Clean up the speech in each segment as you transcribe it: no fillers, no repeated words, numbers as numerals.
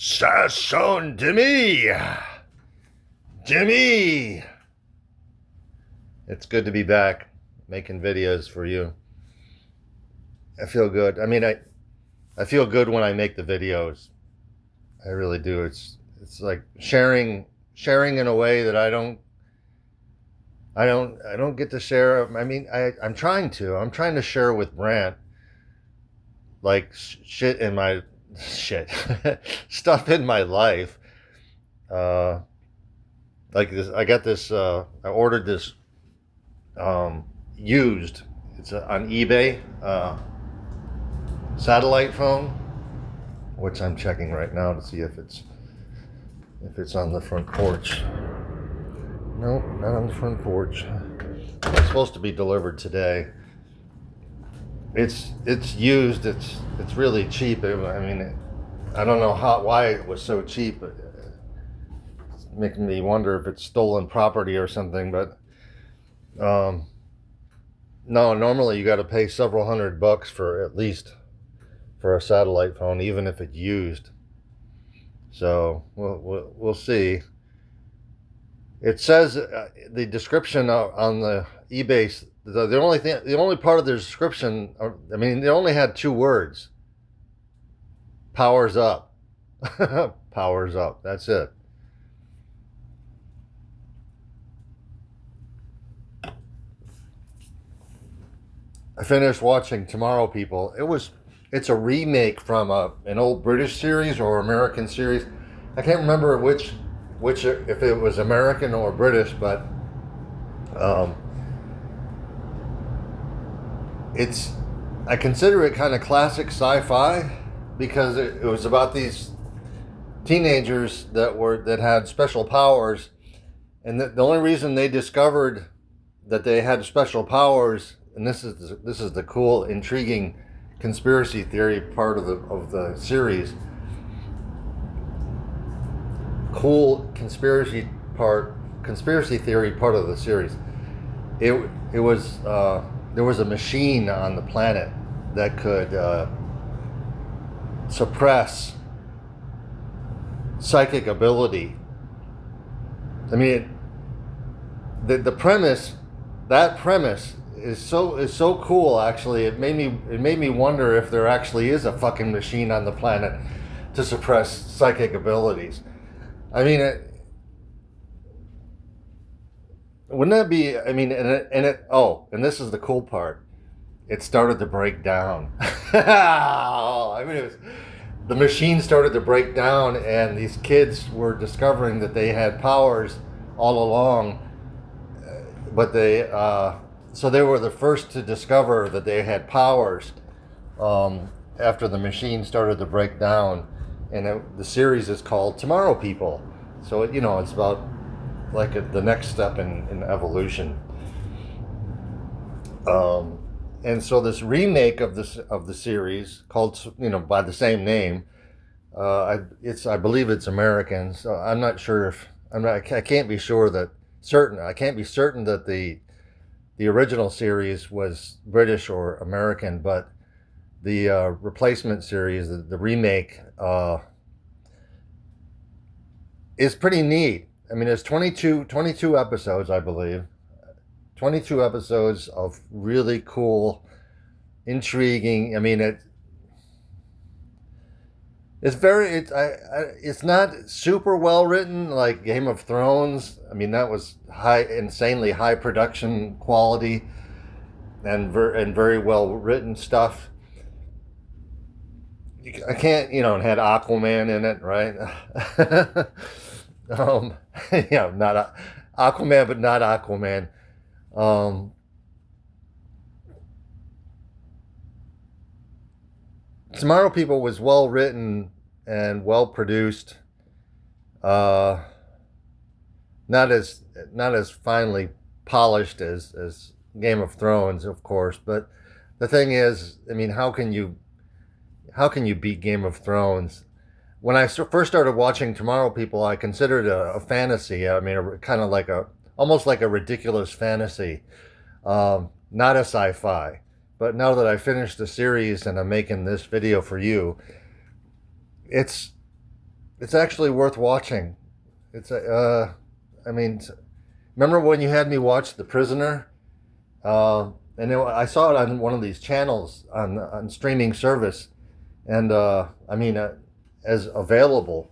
Sasson Jimmy! Jimmy! It's good to be back making videos for you. I feel good. I feel good when I make the videos. I really do. It's like sharing in a way that I don't get to share. I'm trying to. I'm trying to share with Brant like shit in my shit stuff in my life. Like this, I got this. I ordered this used. It's on eBay satellite phone, which I'm checking right now to see if it's on the front porch. Nope, not on the front porch. It's supposed to be delivered today. It's used. It's really cheap. I don't know why it was so cheap. It's making me wonder if it's stolen property or something. But no, normally you got to pay several $100 for at least for a satellite phone, even if it's used. So we'll see. It says the description on the eBay. The only part of the description. They only had 2 words. Powers up. Powers up. That's it. I finished watching Tomorrow People. It's a remake from an old British series or American series. I can't remember which if it was American or British, but I consider it kind of classic sci-fi because it was about these teenagers that had special powers, and the only reason they discovered that they had special powers, and this is the cool, intriguing conspiracy theory part of the series. Cool conspiracy theory part of the series. It was there was a machine on the planet that could suppress psychic ability. The premise, that premise is so cool. Actually, it made me wonder if there actually is a fucking machine on the planet to suppress psychic abilities. Wouldn't that be? And this is the cool part. It started to break down. The machine started to break down, and these kids were discovering that they had powers all along. But so they were the first to discover that they had powers after the machine started to break down. And the series is called Tomorrow People. So it's about like the next step in evolution. And so this remake of the series called by the same name, I believe it's American. So I'm not sure if I can't be certain. I can't be certain that the original series was British or American, but the replacement series, the remake, is pretty neat. There's 22 episodes, I believe. 22 episodes of really cool, intriguing. It's not super well written like Game of Thrones. That was insanely high production quality and very well written stuff. I can't, it had Aquaman in it, right? Not Aquaman, but not Aquaman. Tomorrow People was well written and well produced. Not as finely polished as Game of Thrones, of course. But the thing is, how can you beat Game of Thrones? When I first started watching Tomorrow People, I considered it a fantasy. Kind of almost like a ridiculous fantasy, not a sci-fi. But now that I finished the series and I'm making this video for you, it's it's actually worth watching. It's a, I mean, remember when you had me watch The Prisoner? I saw it on one of these channels on streaming service, and I mean, as available.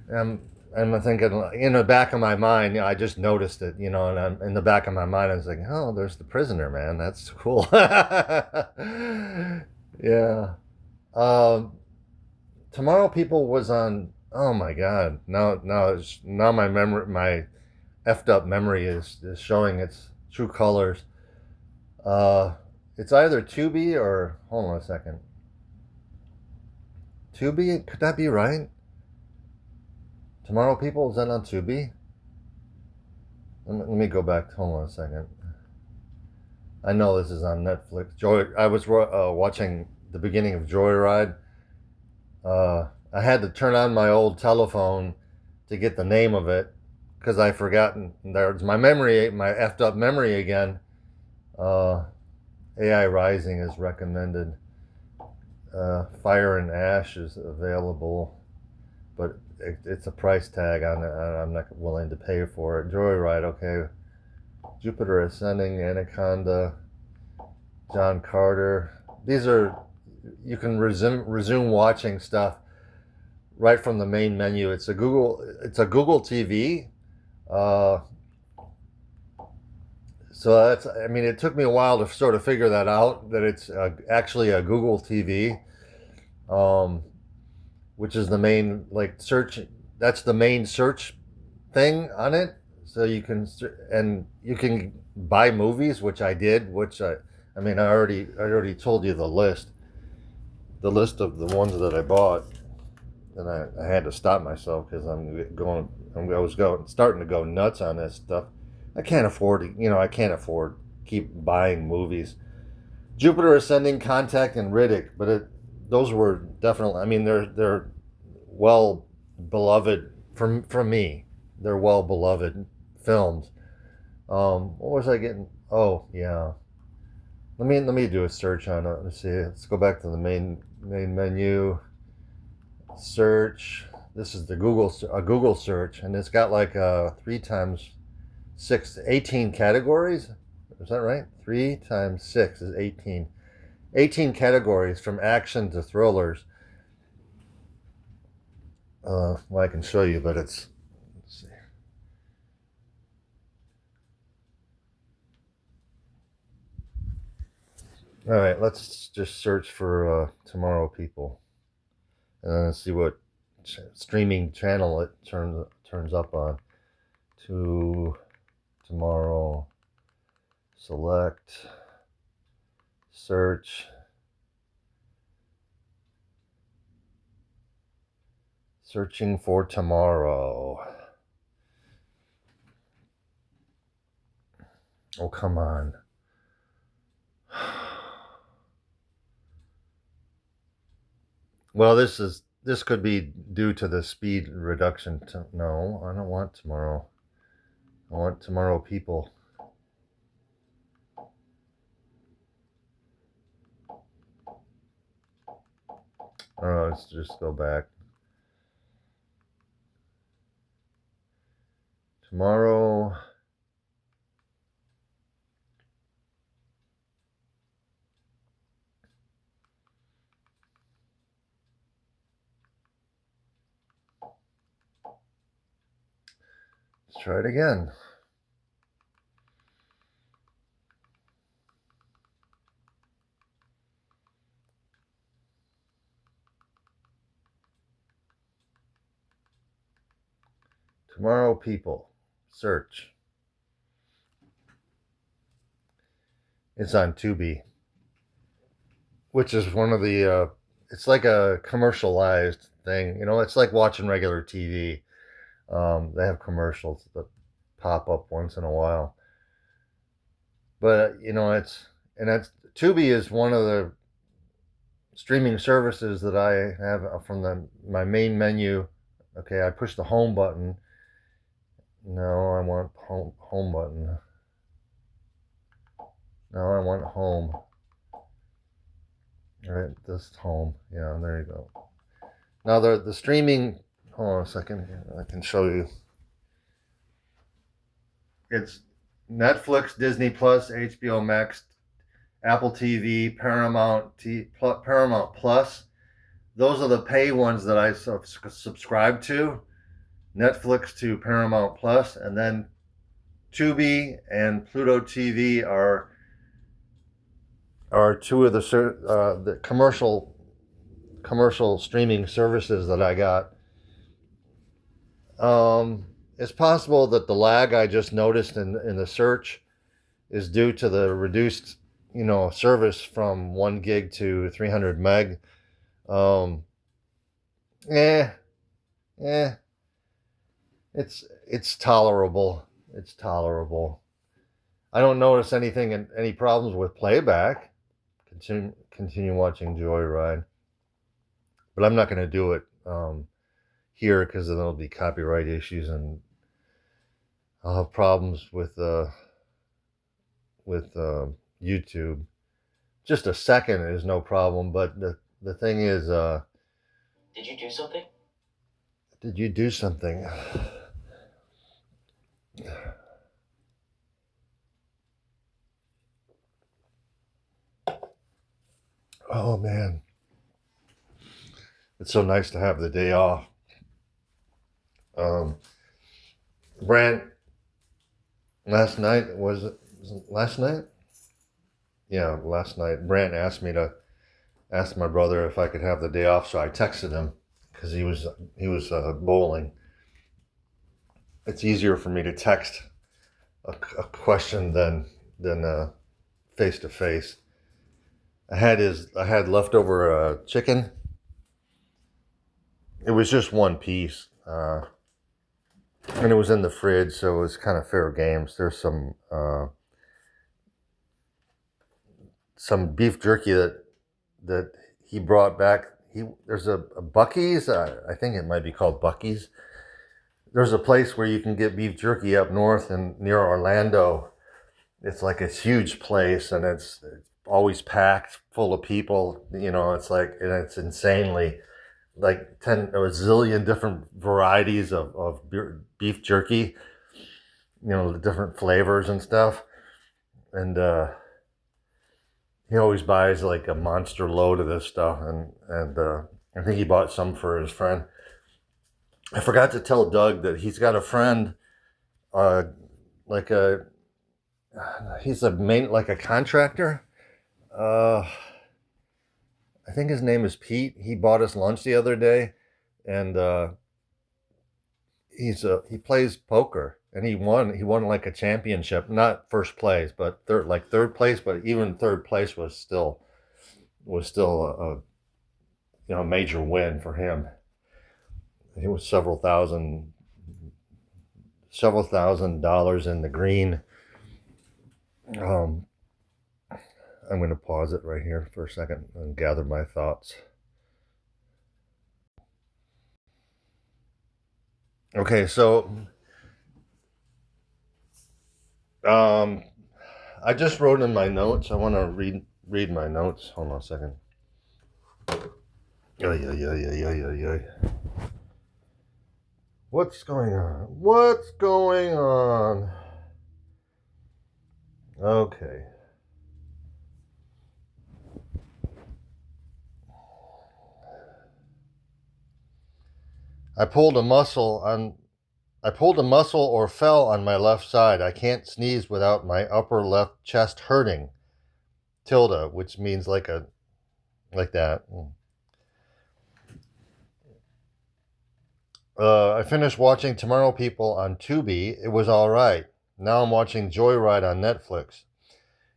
And I'm thinking in the back of my mind, I just noticed it, and I'm in the back of my mind, I was like, oh, there's The Prisoner, man. That's cool. Yeah. Um, Tomorrow People was on. Oh my God! Now my effed up memory is showing its true colors. Uh, it's either Tubi or hold on a second. Tubi, could that be right? Tomorrow People, is that on Tubi? Let me go back. Hold on a second. I know this is on Netflix. I was watching the beginning of Joyride. I had to turn on my old telephone to get the name of it because I forgotten. There's my memory, my effed up memory again. Uh, AI Rising is recommended. Fire and Ash is available, but it's a price tag on it. I'm not willing to pay for it. Joyride, okay. Jupiter Ascending, Anaconda, John Carter. These are, you can resume watching stuff right from the main menu. It's a Google TV. Uh, so that's, I mean, it took me a while to sort of figure that out, that it's actually a Google TV, um, which is the main, like, search. That's the main search thing on it. So you can buy movies, which I did, I mean, I already told you the list of the ones that I bought, and I had to stop myself because I was starting to go nuts on this stuff. I can't afford to, I can't afford keep buying movies. Jupiter Ascending, Contact, and Riddick, but those were definitely. I mean, they're well beloved from me. They're well beloved films. What was I getting? Oh yeah. Let me do a search on it. Let's see. Let's go back to the main menu. Search. This is a Google search, and it's got like 3 times 6, 18 categories. Is that right? 3 times 6 is 18. 18 categories from action to thrillers. Well, I can show you, but let's see. All right, let's just search for Tomorrow People, and see what streaming channel it turns up on. To Tomorrow, select, search, searching for Tomorrow. Oh, come on. Well, this could be due to the speed reduction. No, I don't want Tomorrow. I want Tomorrow People. Oh, let's just go back. Tomorrow. Let's try it again. Tomorrow People. Search. It's on Tubi, which is one of the. It's like a commercialized thing. It's like watching regular TV. They have commercials that pop up once in a while. But that's Tubi is one of the streaming services that I have from my main menu. Okay, I push the home button. No, I want home button. No, I want home. All right, this home. Yeah, there you go. Now the streaming hold on a second here. I can show you. It's Netflix, Disney Plus, HBO Max, Apple TV, Paramount Plus. Those are the pay ones that I subscribe to. Netflix to Paramount Plus, and then Tubi and Pluto TV are two of the commercial streaming services that I got. It's possible that the lag I just noticed in the search is due to the reduced, service from 1 gig to 300 meg. Um, eh, eh, it's tolerable. It's tolerable. I don't notice any problems with playback. Continue watching Joyride, but I'm not going to do it here because then there'll be copyright issues and I'll have problems with YouTube. Just a second is no problem, but the thing is, did you do something? Did you do something? Oh man, it's so nice to have the day off. Brant, last night was it last night? Yeah, last night. Brant asked my brother if I could have the day off, so I texted him because he was bowling. It's easier for me to text a question than face to face. I had leftover chicken. It was just one piece, and it was in the fridge, so it was kind of fair games. There's some beef jerky that he brought back. There's a Buc-ee's. I think it might be called Buc-ee's. There's a place where you can get beef jerky up north and near Orlando. It's like a huge place, and it's always packed full of people. It's insanely like a zillion different varieties of beef jerky. The different flavors and stuff, and he always buys like a monster load of this stuff, and I think he bought some for his friend. I forgot to tell Doug that he's got a friend, like a he's like a contractor. I think his name is Pete. He bought us lunch the other day, and he plays poker, and he won like a championship, not first place, but third place. But even third place was still a major win for him. It was several thousand dollars in the green. I'm going to pause it right here for a second and gather my thoughts. Okay, so I just wrote in my notes. I want to read my notes. Hold on a second. Yeah. What's going on? What's going on? Okay. I pulled a muscle or fell on my left side. I can't sneeze without my upper left chest hurting. Tilde, which means like that. I finished watching Tomorrow People on Tubi. It was all right. Now I'm watching Joyride on Netflix.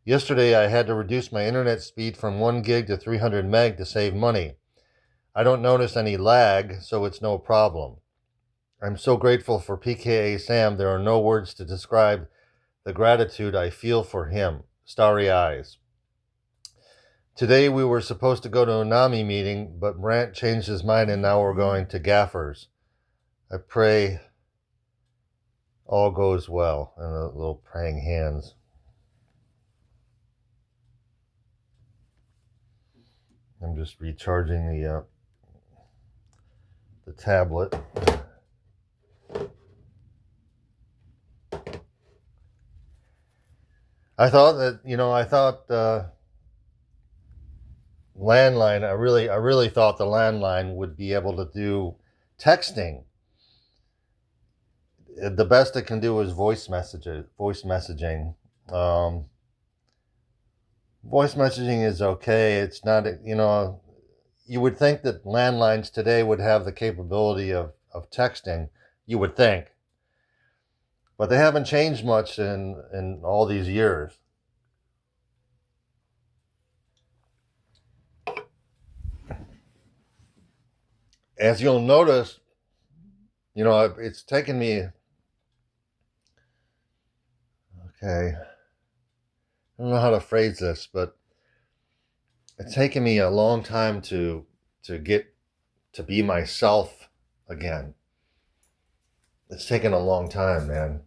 Yesterday I had to reduce my internet speed from 1 gig to 300 meg to save money. I don't notice any lag, so it's no problem. I'm so grateful for PKA Sam. There are no words to describe the gratitude I feel for him. Starry eyes. Today we were supposed to go to a NAMI meeting, but Brant changed his mind and now we're going to Gaffers. I pray all goes well. And a little praying hands. I'm just recharging the the tablet. I thought that, landline. I really thought the landline would be able to do texting. The best it can do is voice messaging. Um, Voice messaging is okay. It's not, you would think that landlines today would have the capability of texting. You would think, but they haven't changed much in all these years. As you'll notice, it's taken me, okay, I don't know how to phrase this, but it's taken me a long time to get to be myself again. It's taken a long time, man.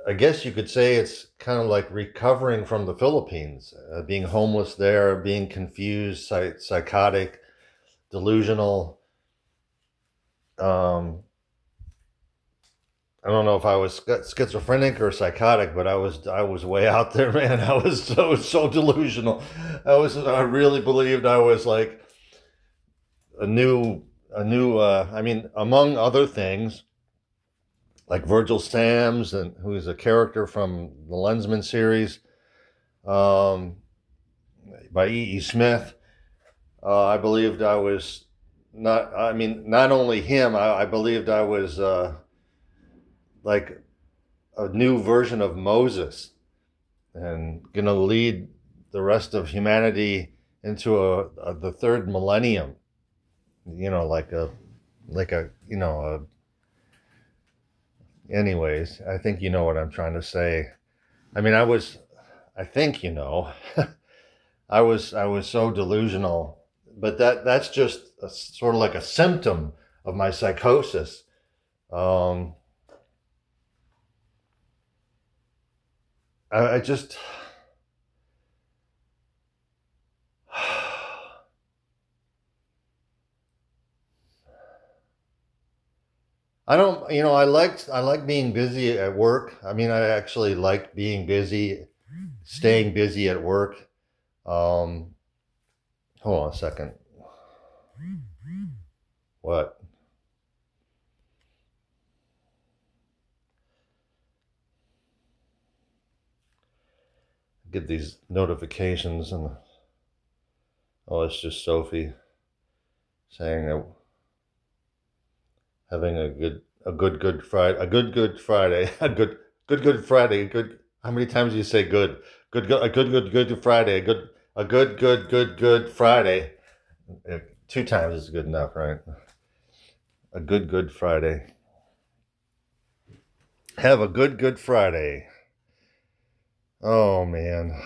I guess you could say it's kind of like recovering from the Philippines, being homeless there, being confused, psychotic, delusional. I don't know if I was schizophrenic or psychotic, but I was way out there, man. I was so delusional. I really believed I was like a new. I mean, among other things, like Virgil Sams, and who is a character from the Lensman series, um, by E. E. Smith. I believed I was not. I mean, not only him. I believed I was like a new version of Moses, and gonna lead the rest of humanity into the third millennium. Like a anyways, I think you know what I'm trying to say. I mean, I think I was so delusional, but that's just sort of like a symptom of my psychosis. Um, I just I don't, I like being busy at work. I mean, I actually like being busy, staying busy at work. Um, Hold on a second. What? Get these notifications, and oh, it's just Sophie saying that having a good Friday, a good Friday, a good Friday, a good. How many times do you say good? A good Friday, a good Friday. 2 times is good enough, right? A good Friday. Have a good Friday. Oh man.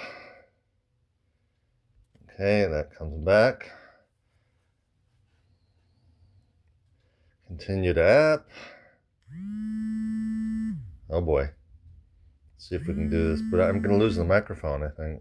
Okay, that comes back. Continue to app. Oh boy. Let's see if we can do this, but I'm going to lose the microphone, I think.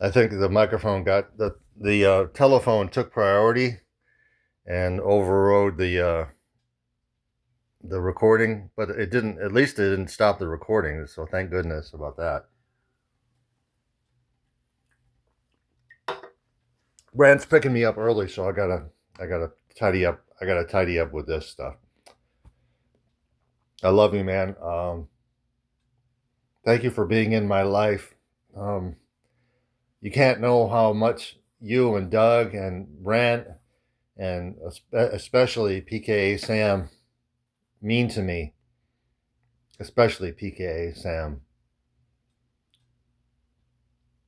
I think the microphone got the telephone took priority and overrode the recording, but it didn't. At least it didn't stop the recording. So thank goodness about that. Brand's picking me up early, so I gotta tidy up. I gotta tidy up with this stuff. I love you, man. Thank you for being in my life. Um, you can't know how much you and Doug and Brant and especially PKA Sam mean to me, especially PKA Sam.